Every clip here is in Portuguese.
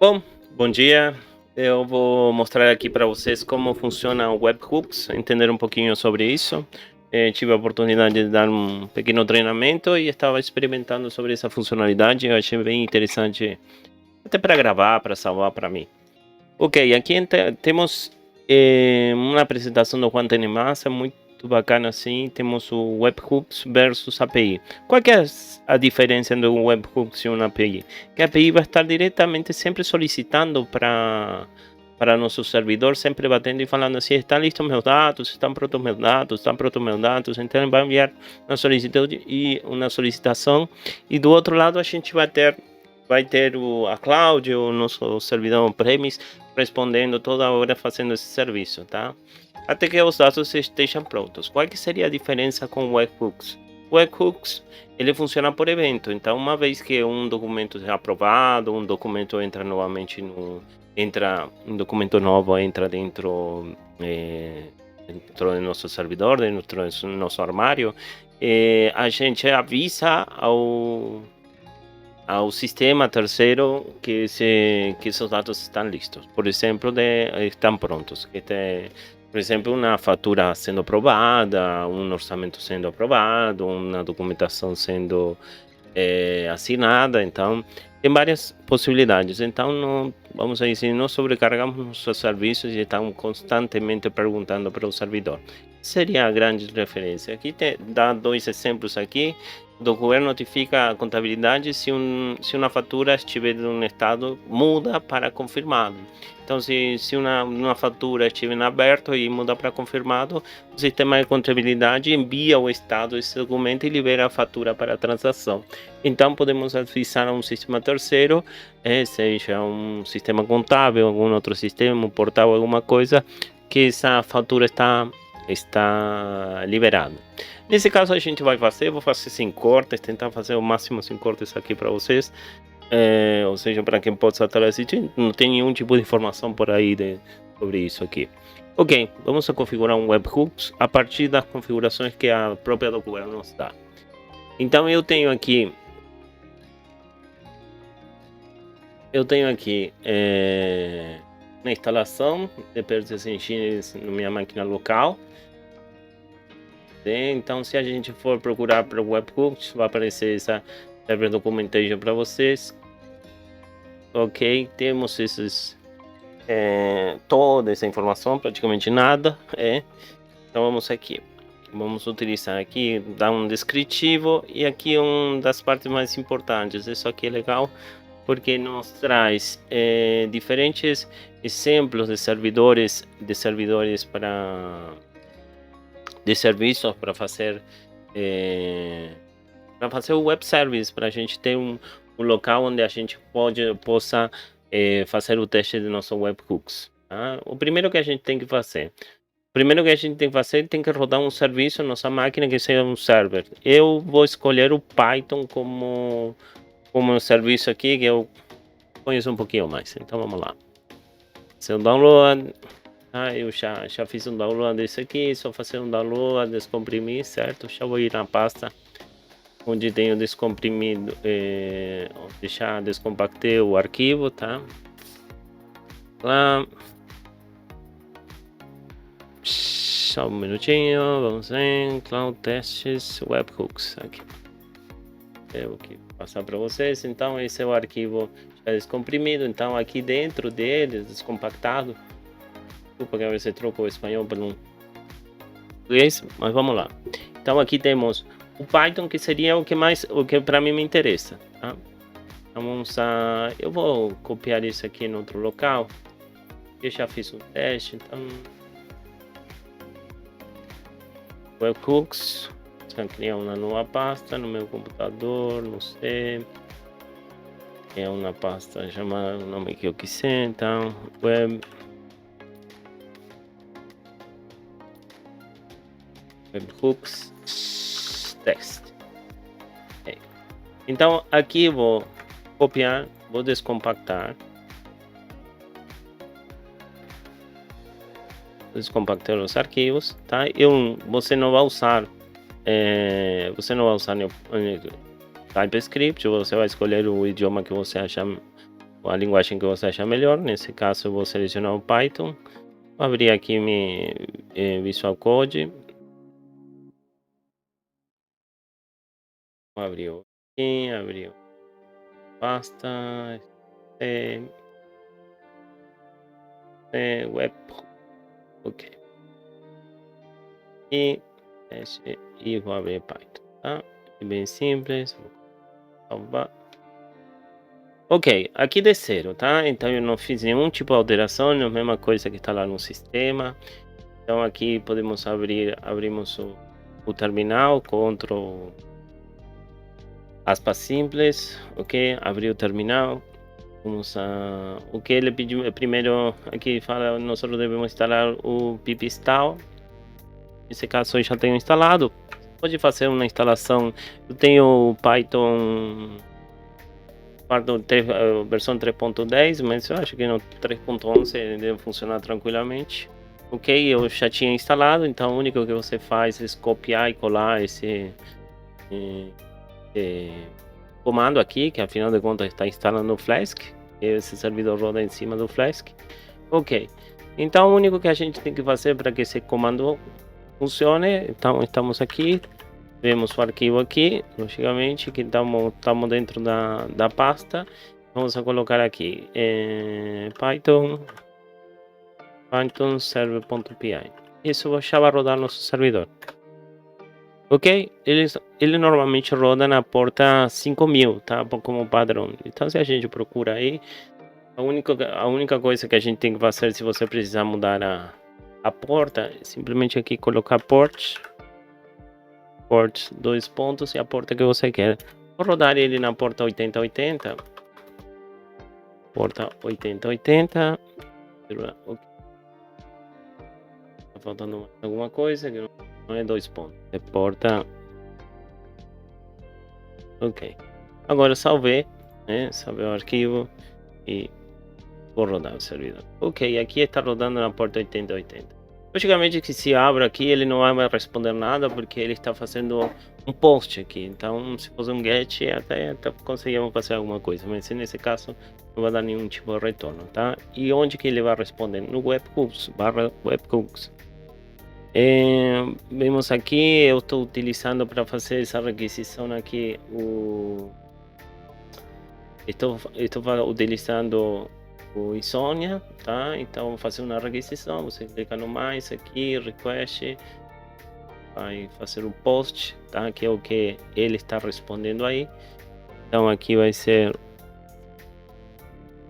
Bom, bom dia. Eu vou mostrar aqui para vocês como funciona o webhooks, entender um pouquinho sobre isso. Tive a oportunidade de dar um pequeno treinamento e estava experimentando sobre essa funcionalidade. Eu achei bem interessante, até para gravar, para salvar para mim. Ok, aqui temos uma apresentação do Juan Massa, muito bacana assim. Temos o webhooks versus API. Qual que é a diferença do webhooks e uma API? Que a API vai estar diretamente sempre solicitando para nosso servidor, sempre batendo e falando assim, estão listos meus dados, estão prontos meus dados, estão prontos meus dados. Então ele vai enviar uma solicitação e do outro lado a gente vai ter a cloud, o nosso servidor on-premise, respondendo toda hora, fazendo esse serviço, tá? Até que os dados estejam prontos. Qual que seria a diferença com o webhooks? O webhooks, ele funciona por evento. Então, uma vez que um documento é aprovado, um documento entra novamente um documento novo entra dentro do nosso servidor, dentro do nosso armário, a gente avisa ao sistema terceiro que seus dados estão listos. Por exemplo, estão prontos. Por exemplo, uma fatura sendo aprovada, um orçamento sendo aprovado, uma documentação sendo assinada. Então, tem várias possibilidades. Então, não, vamos dizer, não sobrecarregamos nossos serviços e estamos constantemente perguntando para o servidor. Seria a grande referência. Aqui dá dois exemplos aqui. O governo notifica a contabilidade se uma fatura estiver em um estado, muda para confirmado. Então, se uma fatura estiver em aberto e muda para confirmado, o sistema de contabilidade envia ao estado esse documento e libera a fatura para a transação. Então, podemos avisar a um sistema terceiro, seja um sistema contábil, algum outro sistema, um portal, alguma coisa, que essa fatura está liberada. Nesse caso a gente vou fazer sem cortes, tentar fazer o máximo sem cortes aqui para vocês, ou seja, para quem possa estar assistindo, não tem nenhum tipo de informação por aí sobre isso aqui. Ok, vamos a configurar um webhooks a partir das configurações que a própria Docware nos dá. Então eu tenho aqui uma instalação de Perces Engines na minha máquina local. Então, se a gente for procurar para o webhooks, vai aparecer essa server documentation para vocês. Ok, temos toda essa informação, praticamente nada. Então vamos aqui, vamos utilizar aqui, dar um descritivo, e aqui uma das partes mais importantes. Isso aqui é legal porque nos traz diferentes exemplos de servidores de serviços para fazer o web service, para a gente ter um local onde a gente possa fazer o teste de nosso webhooks. Tá? O primeiro que a gente tem que fazer, tem que rodar um serviço na nossa máquina que seja um server. Eu vou escolher o Python como um serviço aqui que eu conheço um pouquinho mais. Então vamos lá. Seu download. Eu já fiz um download desse aqui, só fazer um download, descomprimir, certo? Já vou ir na pasta onde tenho descomprimido, deixar descompactar o arquivo, tá? Lá. Só um minutinho, vamos em Cloud Tests Webhooks aqui. Eu vou passar para vocês. Então esse é o arquivo já descomprimido. Então aqui dentro dele, descompactado. Desculpa que você trocou o espanhol por um português, mas vamos lá. Então aqui temos o Python, que seria o que para mim me interessa, tá? Então eu vou copiar isso aqui em outro local. Eu já fiz um teste, então webhooks, vou criar uma nova pasta no meu computador, não sei. É uma pasta chamada o nome que eu quiser, então webhooks text. Então aqui eu vou copiar, vou descompactar, os arquivos, tá? Você não vai usar TypeScript, você vai escolher o idioma que você achar a linguagem que você achar melhor. Nesse caso, eu vou selecionar o Python. Vou abrir aqui meu Visual Code. Vou abrir aqui, abrir pasta, web, ok. E vou abrir Python, tá? Bem simples. Vou salvar. Ok, aqui desceram, tá? Então eu não fiz nenhum tipo de alteração, é a mesma coisa que está lá no sistema. Então aqui podemos abrimos o terminal, Ctrl aspas simples, ok? Abrir o terminal. Vamos a o que ele pediu primeiro, aqui fala, nós devemos instalar o pipistrel. Nesse caso eu já tenho instalado. Pode fazer uma instalação. Eu tenho Python versão 3.10, mas eu acho que no 3.11 ele deve funcionar tranquilamente. Ok, eu já tinha instalado, então o único que você faz é copiar e colar esse comando aqui, que afinal de contas está instalando o Flask. Esse servidor roda em cima do Flask. Ok, então o único que a gente tem que fazer para que esse comando funcione, então estamos aqui, vemos o arquivo aqui, logicamente que estamos dentro da pasta. Vamos a colocar aqui Python server.py. Isso já vai rodar nosso servidor. Ok, ele normalmente roda na porta 5000, tá? Como padrão. Então se a gente procura aí, a única coisa que a gente tem que fazer, se você precisar mudar a porta, é simplesmente aqui colocar port 2 pontos e a porta que você quer. Vou rodar ele na porta 8080. Porta 8080. Tá faltando alguma coisa que não é 2 pontos. É porta. Ok. Agora salvei, né? Salvei o arquivo e vou rodar o servidor. Ok, aqui está rodando na porta 8080. Logicamente que se abra aqui ele não vai mais responder nada porque ele está fazendo um post aqui. Então se fosse um get até conseguimos fazer alguma coisa, mas nesse caso não vai dar nenhum tipo de retorno, tá? E onde que ele vai responder? No webhooks, /webhooks. Vemos aqui, eu estou utilizando para fazer essa requisição aqui estou utilizando o Insomnia, tá? Então fazer uma requisição, você clica no mais aqui, request, vai fazer o post, tá? Que é o que ele está respondendo aí. Então aqui vai ser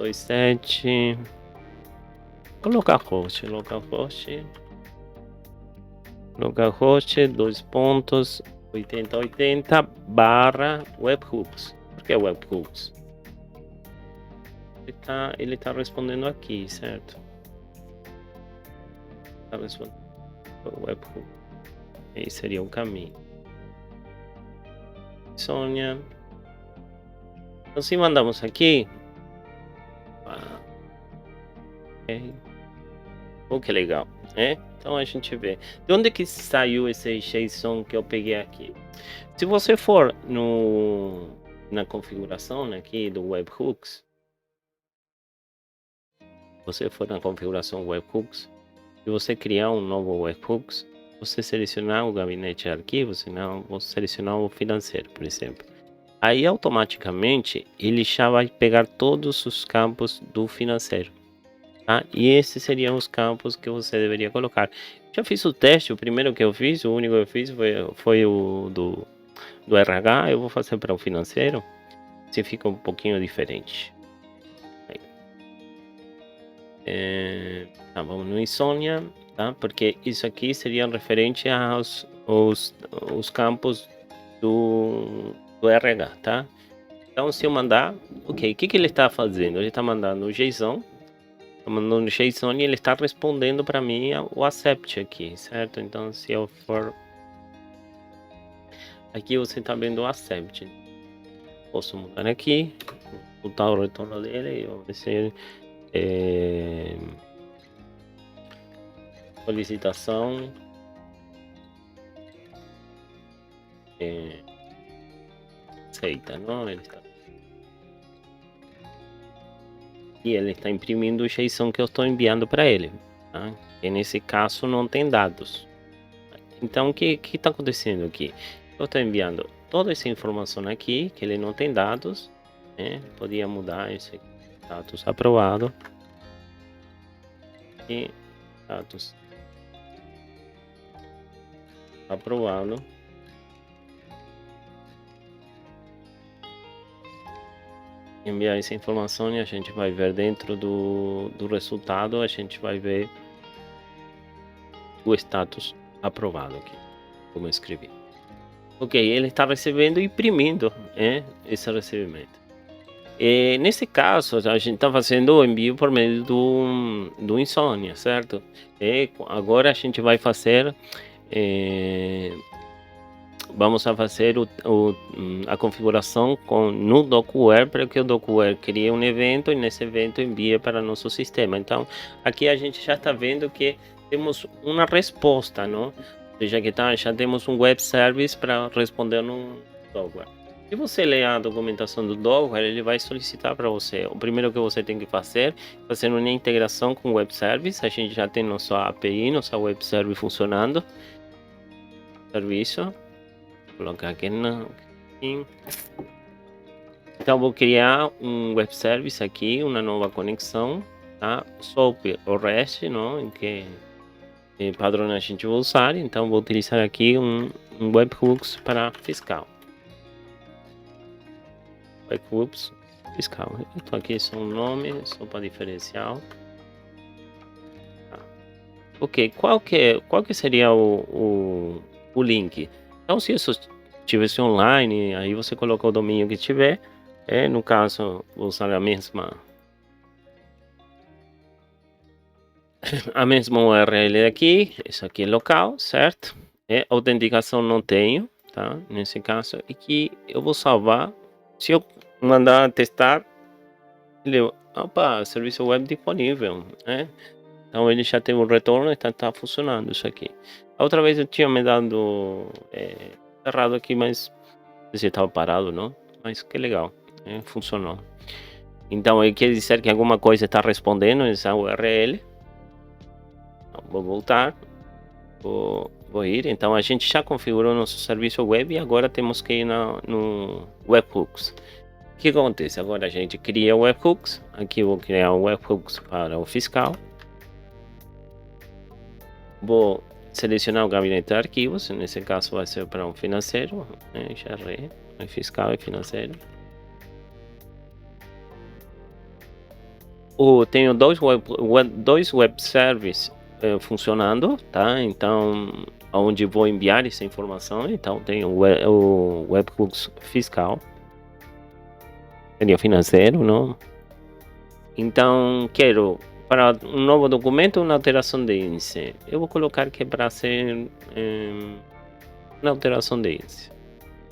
27, localhost, 2 pontos 8080 barra webhooks. Por que webhooks? Ele tá respondendo aqui, certo? Tá respondendo webhook. Esse seria o caminho. Sônia. Então se mandamos aqui. Ok. Oh, que legal, né? Então a gente vê. De onde que saiu esse JSON que eu peguei aqui? Se você for na configuração aqui do webhooks, você for na configuração webhooks, se você criar um novo webhooks, você selecionar o gabinete de arquivos, senão você selecionar o financeiro, por exemplo. Aí automaticamente ele já vai pegar todos os campos do financeiro. Tá? E esses seriam os campos que você deveria colocar. Já fiz o teste, o primeiro que eu fiz, o único que eu fiz foi o do RH. Eu vou fazer para o financeiro, se fica um pouquinho diferente. Tá, vamos no Insomnia, tá? Porque isso aqui seria referente os campos do RH, tá? Então se eu mandar, ok, o que ele está fazendo? Ele está mandando o JSON. Mandando JSON e ele está respondendo para mim o accept aqui, certo? Então se eu for aqui, você está vendo o accept. Posso mudar aqui, botar o retorno dele e obedecer solicitação aceita, não? Ele está e ele está imprimindo o JSON que eu estou enviando para ele, tá? E nesse caso não tem dados. Então o que está acontecendo aqui? Eu estou enviando toda essa informação aqui, que ele não tem dados, né? Podia mudar isso aqui, status aprovado, e status aprovado. Enviar essa informação e a gente vai ver dentro do resultado, a gente vai ver o status aprovado aqui, como eu escrevi. Ok, ele está recebendo e imprimindo, esse recebimento. E nesse caso, a gente está fazendo o envio por meio do Insomnia, certo? E agora a gente vai fazer, vamos a fazer a configuração no Docware, para que o Docware crie um evento e nesse evento envie para nosso sistema. Então, aqui a gente já está vendo que temos uma resposta, não? Ou seja, que já temos um web service para responder no Docware. Se você ler a documentação do Docware, ele vai solicitar para você. O primeiro que você tem que fazer é fazer uma integração com o web service. A gente já tem nossa API, nossa web service funcionando. Serviço. Vou colocar aqui então vou criar um web service aqui, uma nova conexão, tá? SOAP ou REST, não? Em que padrão a gente vai usar. Então vou utilizar aqui um webhooks para fiscal. Webhooks fiscal. Então aqui só um nome, só para diferencial. Tá. Ok, qual que seria o link? Então, se isso estivesse online, aí você coloca o domínio que tiver. No caso, vou usar a mesma URL aqui. Isso aqui é local, certo? Autenticação não tenho, tá? Nesse caso aqui, eu vou salvar. Se eu mandar testar, ele, opa, serviço web disponível, né? Então ele já tem um retorno, está funcionando isso aqui. A outra vez eu tinha me dado errado aqui, mas não sei se estava parado, não? Mas que legal, funcionou. Então ele quer dizer que alguma coisa está respondendo nessa URL. Então, vou voltar, vou ir. Então a gente já configurou nosso serviço web e agora temos que ir no webhooks. O que acontece? Agora a gente cria o webhooks. Aqui eu vou criar um webhooks para o fiscal. Vou selecionar o gabinete de arquivos, nesse caso vai ser para um financeiro, fiscal e financeiro. Tenho dois web services funcionando, tá? Então, onde vou enviar essa informação, então tenho o webhooks fiscal, seria financeiro, não? Então, quero para um novo documento, uma alteração de índice. Eu vou colocar que é para ser uma alteração de índice.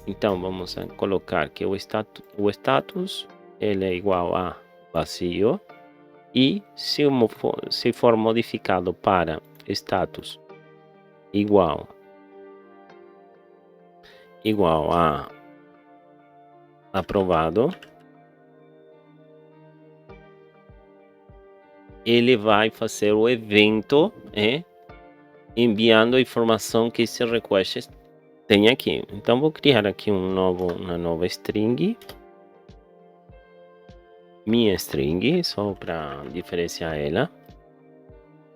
Então vamos colocar que o status ele é igual a vazio, e se for modificado para status igual a aprovado, ele vai fazer o evento enviando a informação que esse request tem aqui. Então vou criar aqui uma nova string, minha string, só para diferenciar ela.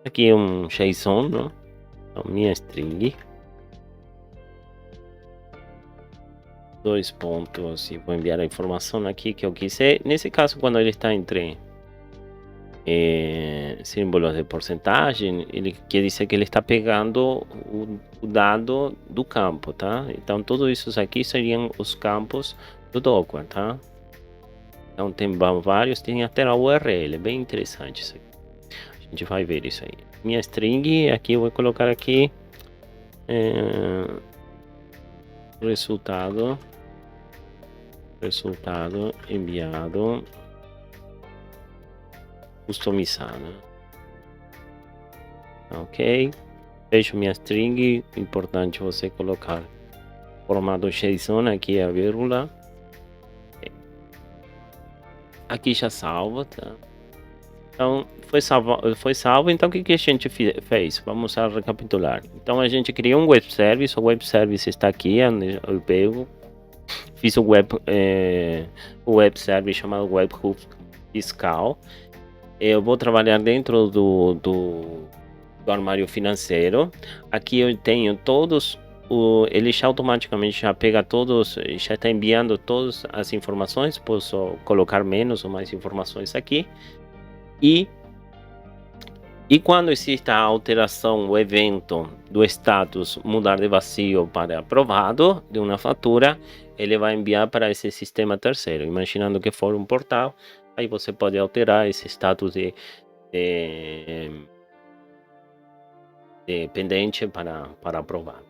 Aqui é um JSON, não? Então, minha string, 2 pontos, e vou enviar a informação aqui que eu quiser. Nesse caso, quando ele está entre símbolos de porcentagem, ele quer dizer que ele está pegando o dado do campo, tá? Então tudo isso aqui seriam os campos do Docker, tá? Então tem vários, tem até a URL, bem interessante isso aqui. A gente vai ver isso aí. Minha string, aqui eu vou colocar aqui resultado enviado customizado. Ok, fecho minha string. Importante você colocar formato JSON, aqui a vírgula, aqui já salva, tá? Então, foi salvo, então o que que a gente fez? Vamos a recapitular. Então a gente criou um web service, o web service está aqui, onde eu pego, fiz o web service chamado Webhook Fiscal. Eu vou trabalhar dentro do armário financeiro. Aqui eu tenho todos, ele já automaticamente já pega todos, já está enviando todas as informações, posso colocar menos ou mais informações aqui. E quando existe a alteração, o evento do status mudar de vazio para aprovado de uma fatura, ele vai enviar para esse sistema terceiro. Imaginando que for um portal, aí você pode alterar esse status de pendente para aprovado.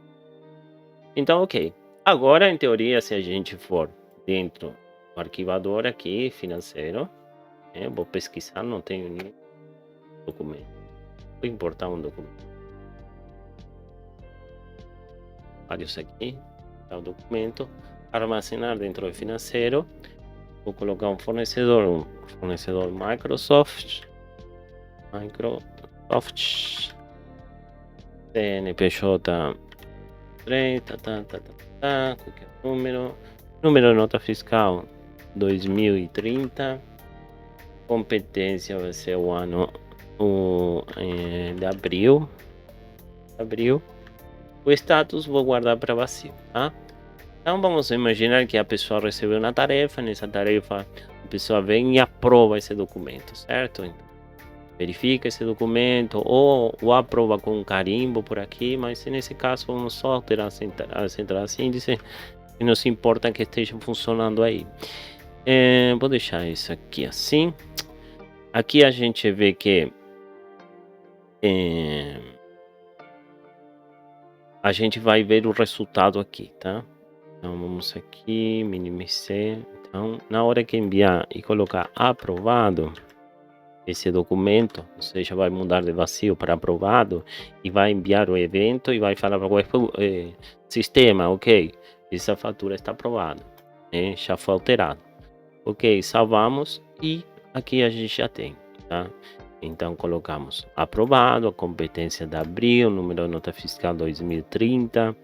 Então, ok. Agora, em teoria, se a gente for dentro do arquivador aqui, financeiro, vou pesquisar, não tenho nenhum documento. Vou importar um documento. Vários aqui. Tá o documento. Armazenar dentro do financeiro. Vou colocar um fornecedor Microsoft. CNPJ 3, qualquer número. Número de nota fiscal 2030. Competência vai ser o ano de abril. O status vou guardar para vazio, tá? Então vamos imaginar que a pessoa recebeu uma tarefa, nessa tarefa a pessoa vem e aprova esse documento, certo? Então, verifica esse documento ou aprova com um carimbo por aqui, mas nesse caso vamos só alterar as entradas índice e nos importa que esteja funcionando aí. Vou deixar isso aqui assim. Aqui a gente vê que a gente vai ver o resultado aqui, tá? Então vamos aqui, minimizar. Então, na hora que enviar e colocar aprovado esse documento, ou seja, vai mudar de vazio para aprovado e vai enviar o evento e vai falar para o sistema, ok, essa fatura está aprovada, já foi alterado. Ok, salvamos e aqui a gente já tem, tá? Então colocamos aprovado, a competência de abril, número de nota fiscal 2030,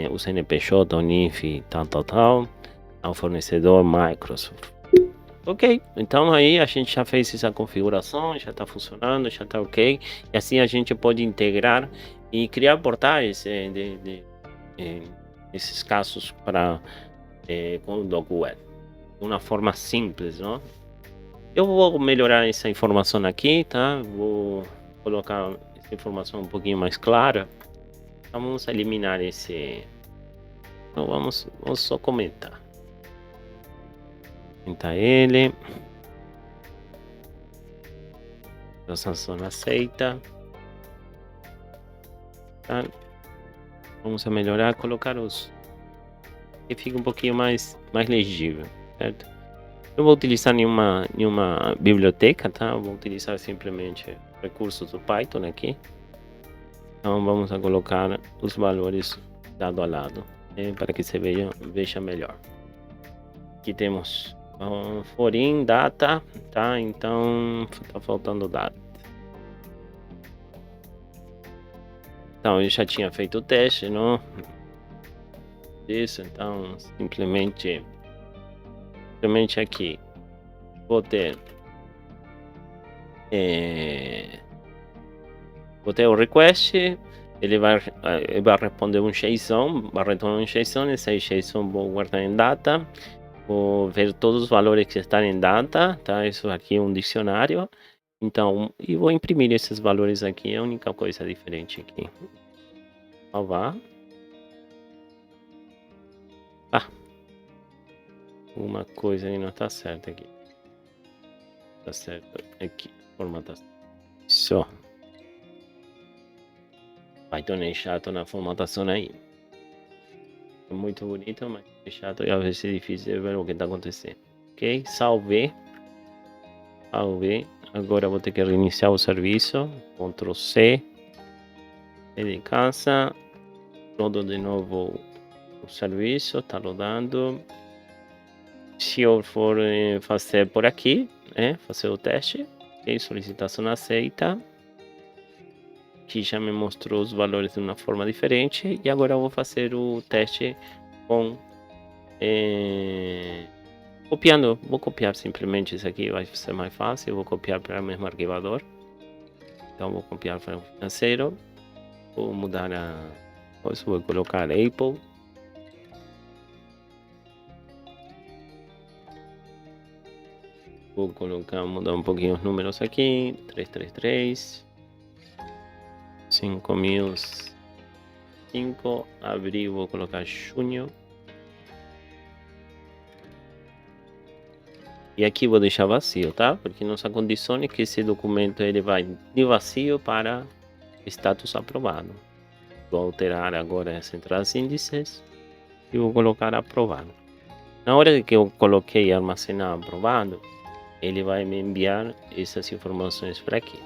o CNPJ, o NIF, tal, ao fornecedor Microsoft. Ok, então aí a gente já fez essa configuração, já está funcionando, já está ok. E assim a gente pode integrar e criar portais esses casos para com o DocWeb. De uma forma simples, não? Eu vou melhorar essa informação aqui, tá? Vou colocar essa informação um pouquinho mais clara. Então vamos eliminar esse. Então vamos só comentar. Comentar ele. Transação aceita. Tá? Vamos melhorar, colocar os que fica um pouquinho mais legível, certo? Não vou utilizar nenhuma biblioteca, tá? Eu vou utilizar simplesmente recursos do Python aqui. Então vamos a colocar os valores lado a lado, para que se veja melhor. Aqui temos foreign data, tá? Então tá faltando data. Então eu já tinha feito o teste, não? Isso, então simplesmente aqui vou ter o request, ele vai responder um JSON, vai retornar um JSON, esse JSON vou guardar em data, vou ver todos os valores que estão em data, tá? Isso aqui é um dicionário, então, e vou imprimir esses valores aqui, é a única coisa diferente aqui. Salvar. Uma coisa aí não está certa aqui. Tá certo aqui, formatação. Só. Python é chato na formatação aí. É muito bonito, mas é chato e às vezes é difícil de ver o que está acontecendo. Ok, salvei. Agora vou ter que reiniciar o serviço. Ctrl C. De casa. Rodo de novo o serviço, está rodando. Se eu for fazer por aqui, fazer o teste, Ok, solicitação aceita. Aqui já me mostrou os valores de uma forma diferente. E agora eu vou fazer o teste com copiando. Vou copiar simplesmente isso aqui, vai ser mais fácil. Eu vou copiar para o mesmo arquivador. Então vou copiar para o financeiro. Vou mudar a coisa, vou colocar Apple. Vou colocar, mudar um pouquinho os números aqui. 333 5.005. Abril, vou colocar junho. E aqui vou deixar vazio, tá? Porque nossa condição é que esse documento ele vai de vazio para status aprovado. Vou alterar agora as entradas índices e vou colocar aprovado. Na hora que eu coloquei armazenar aprovado, ele vai me enviar essas informações para aqui.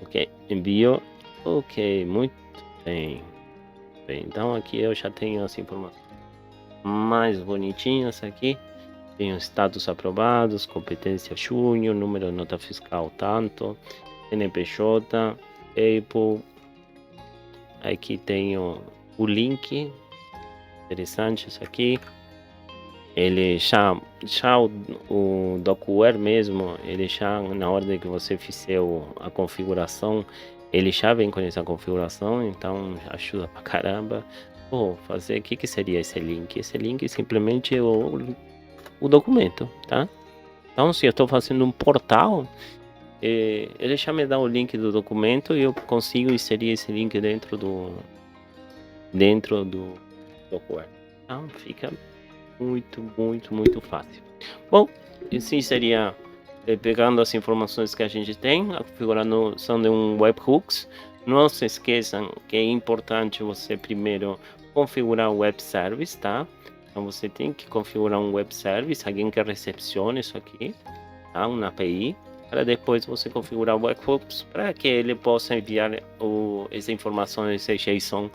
Ok, envio. Ok, muito bem. Então aqui eu já tenho as informações mais bonitinhas aqui. Tenho status aprovados, competência junho, número de nota fiscal tanto, NPJ, Apple. Aqui tenho o link, interessante isso aqui. Ele já o DocuWare mesmo, ele já na hora que você fizer a configuração, ele já vem com essa configuração, então ajuda pra caramba. Vou fazer, o que seria esse link? Esse link simplesmente é o documento, tá? Então se eu estou fazendo um portal, ele já me dá o link do documento e eu consigo inserir esse link dentro do DocuWare. Então fica muito fácil. Bom, assim seria pegando as informações que a gente tem, a configuração de um webhooks. Não se esqueçam que é importante você primeiro configurar o web service, tá? Então você tem que configurar um web service, alguém que recepcione isso aqui, tá? Uma API, para depois você configurar o webhooks para que ele possa enviar essa informação, esse JSON,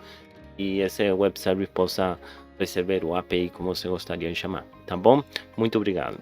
e esse web service possa receber o API como você gostaria de chamar, tá bom? Muito obrigado.